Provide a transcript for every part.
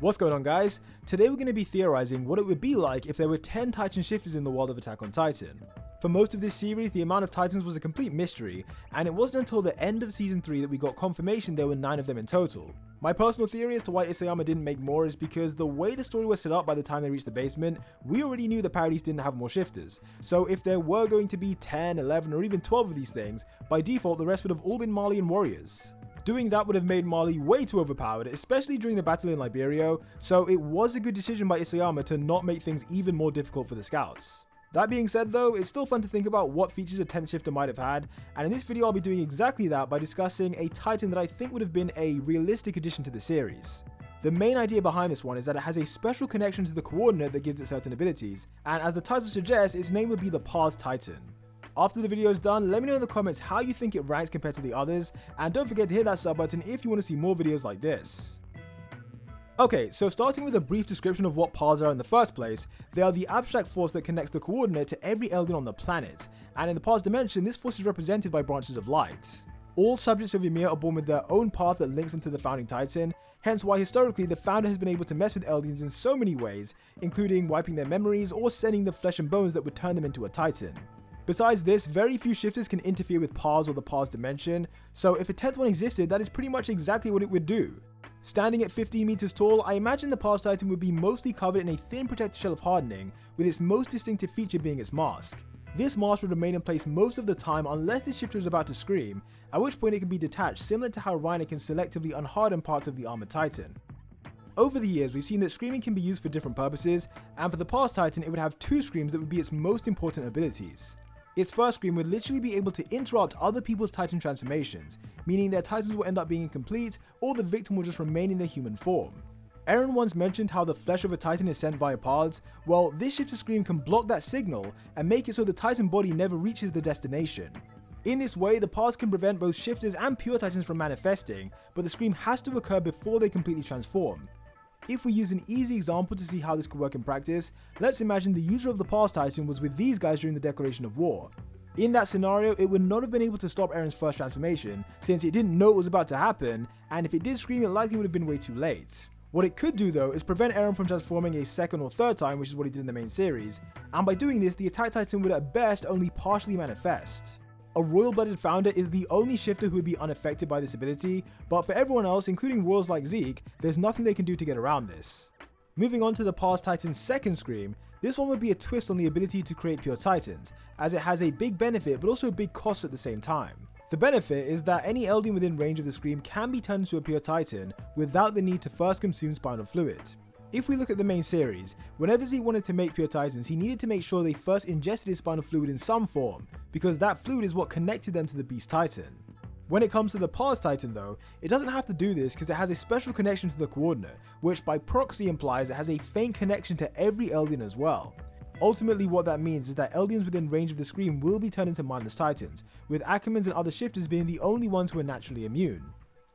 What's going on, guys? Today we're going to be theorizing what it would be like if there were 10 Titan shifters in the world of Attack on Titan. For most of this series, the amount of Titans was a complete mystery, and it wasn't until the end of Season 3 that we got confirmation there were 9 of them in total. My personal theory as to why Isayama didn't make more is because the way the story was set up by the time they reached the basement, we already knew that Paradis didn't have more shifters. So if there were going to be 10, 11, or even 12 of these things, by default the rest would have all been Marleyean warriors. Doing that would have made Marley way too overpowered, especially during the battle in Liberio, so it was a good decision by Isayama to not make things even more difficult for the scouts. That being said though, it's still fun to think about what features a 10th shifter might have had, and in this video I'll be doing exactly that by discussing a Titan that I think would have been a realistic addition to the series. The main idea behind this one is that it has a special connection to the coordinate that gives it certain abilities, and as the title suggests, its name would be the Paradis Titan. After the video is done, let me know in the comments how you think it ranks compared to the others, and don't forget to hit that sub button if you want to see more videos like this. Okay, so starting with a brief description of what Paradis are in the first place, they are the abstract force that connects the coordinate to every Eldian on the planet, and in the Paradis dimension, this force is represented by branches of light. All subjects of Ymir are born with their own path that links them to the founding Titan, hence why historically the founder has been able to mess with Eldians in so many ways, including wiping their memories or sending the flesh and bones that would turn them into a Titan. Besides this, very few shifters can interfere with Paradis or the Paradis dimension, so if a 10th one existed, that is pretty much exactly what it would do. Standing at 15 meters tall, I imagine the Paradis Titan would be mostly covered in a thin protective shell of hardening, with its most distinctive feature being its mask. This mask would remain in place most of the time unless the shifter is about to scream, at which point it can be detached, similar to how Reiner can selectively unharden parts of the armored Titan. Over the years, we've seen that screaming can be used for different purposes, and for the Paradis Titan it would have 2 screams that would be its most important abilities. Its first scream would literally be able to interrupt other people's Titan transformations, meaning their Titans will end up being incomplete, or the victim will just remain in their human form. Eren once mentioned how the flesh of a Titan is sent via Paradis. Well, this shifter scream can block that signal and make it so the Titan body never reaches the destination. In this way, the Paradis can prevent both shifters and pure Titans from manifesting, but the scream has to occur before they completely transform. If we use an easy example to see how this could work in practice, let's imagine the user of the Paradis Titan was with these guys during the declaration of war. In that scenario, it would not have been able to stop Eren's first transformation, since it didn't know it was about to happen, and if it did scream, it likely would have been way too late. What it could do though is prevent Eren from transforming a second or third time, which is what he did in the main series, and by doing this, the Attack Titan would at best only partially manifest. A royal-blooded founder is the only shifter who would be unaffected by this ability, but for everyone else, including royals like Zeke, there's nothing they can do to get around this. Moving on to the Paradis Titan's second scream, this one would be a twist on the ability to create pure Titans, as it has a big benefit but also a big cost at the same time. The benefit is that any Eldian within range of the scream can be turned into a pure Titan without the need to first consume spinal fluid. If we look at the main series, whenever Zeke wanted to make pure Titans, he needed to make sure they first ingested his spinal fluid in some form, because that fluid is what connected them to the Beast Titan. When it comes to the Paradis Titan though, it doesn't have to do this because it has a special connection to the coordinate, which by proxy implies it has a faint connection to every Eldian as well. Ultimately what that means is that Eldians within range of the scream will be turned into mindless Titans, with Ackermans and other shifters being the only ones who are naturally immune.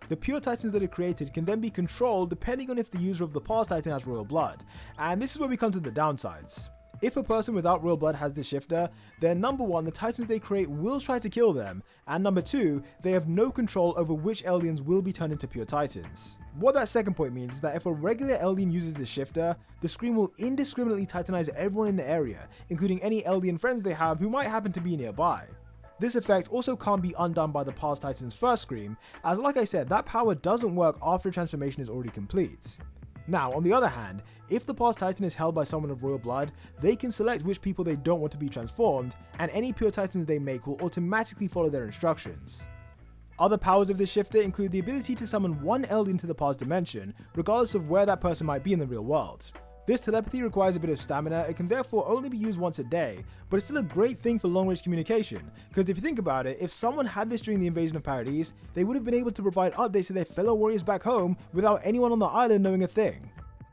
The pure Titans that are created can then be controlled depending on if the user of the Paradis Titan has royal blood, and this is where we come to the downsides. If a person without royal blood has this shifter, then number 1, the Titans they create will try to kill them, and number 2, they have no control over which Eldians will be turned into pure Titans. What that second point means is that if a regular Eldian uses this shifter, the scream will indiscriminately Titanize everyone in the area, including any Eldian friends they have who might happen to be nearby. This effect also can't be undone by the Paradis Titan's first scream, as like I said, that power doesn't work after a transformation is already complete. Now, on the other hand, if the Paradis Titan is held by someone of royal blood, they can select which people they don't want to be transformed, and any pure Titans they make will automatically follow their instructions. Other powers of this shifter include the ability to summon one Eldian to the Paradis dimension, regardless of where that person might be in the real world. This telepathy requires a bit of stamina, it can therefore only be used once a day, but it's still a great thing for long-range communication, because if you think about it, if someone had this during the invasion of Paradis, they would have been able to provide updates to their fellow warriors back home without anyone on the island knowing a thing.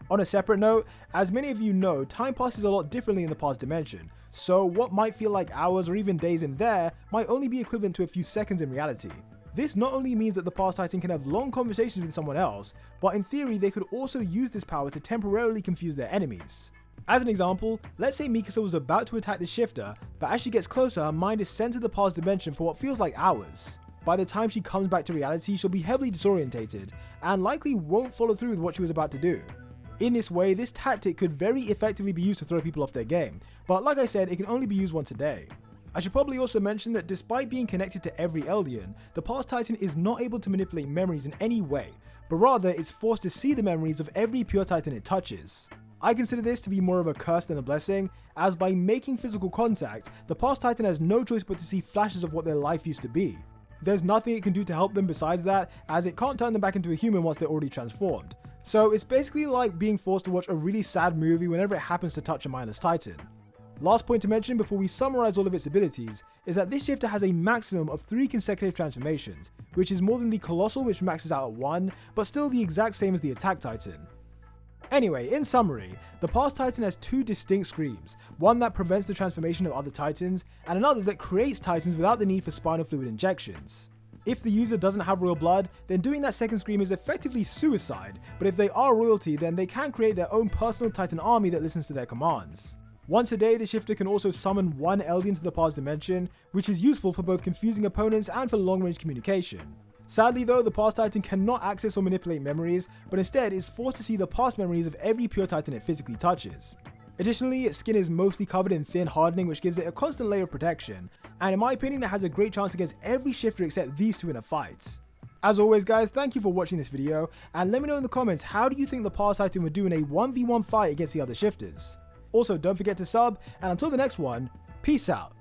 On a separate note, as many of you know, time passes a lot differently in the Paradis dimension, so what might feel like hours or even days in there might only be equivalent to a few seconds in reality. This not only means that the Paradis Titan can have long conversations with someone else, but in theory they could also use this power to temporarily confuse their enemies. As an example, let's say Mikasa was about to attack the shifter, but as she gets closer her mind is sent to the Paradis dimension for what feels like hours. By the time she comes back to reality, she'll be heavily disorientated, and likely won't follow through with what she was about to do. In this way, this tactic could very effectively be used to throw people off their game, but like I said, it can only be used once a day. I should probably also mention that despite being connected to every Eldian, the Past Titan is not able to manipulate memories in any way, but rather is forced to see the memories of every pure Titan it touches. I consider this to be more of a curse than a blessing, as by making physical contact, the Past Titan has no choice but to see flashes of what their life used to be. There's nothing it can do to help them besides that, as it can't turn them back into a human once they're already transformed. So it's basically like being forced to watch a really sad movie whenever it happens to touch a mindless Titan. Last point to mention before we summarize all of its abilities is that this shifter has a maximum of 3 consecutive transformations, which is more than the Colossal, which maxes out at 1, but still the exact same as the Attack Titan. Anyway, in summary, the Past Titan has 2 distinct screams, one that prevents the transformation of other Titans, and another that creates Titans without the need for spinal fluid injections. If the user doesn't have royal blood, then doing that second scream is effectively suicide, but if they are royalty, then they can create their own personal Titan army that listens to their commands. Once a day, the shifter can also summon one Eldian to the past dimension, which is useful for both confusing opponents and for long-range communication. Sadly though, the Past Titan cannot access or manipulate memories, but instead is forced to see the past memories of every pure Titan it physically touches. Additionally, its skin is mostly covered in thin hardening, which gives it a constant layer of protection, and in my opinion it has a great chance against every shifter except these 2 in a fight. As always guys, thank you for watching this video, and let me know in the comments how do you think the Past Titan would do in a 1v1 fight against the other shifters. Also, don't forget to sub, and until the next one, peace out.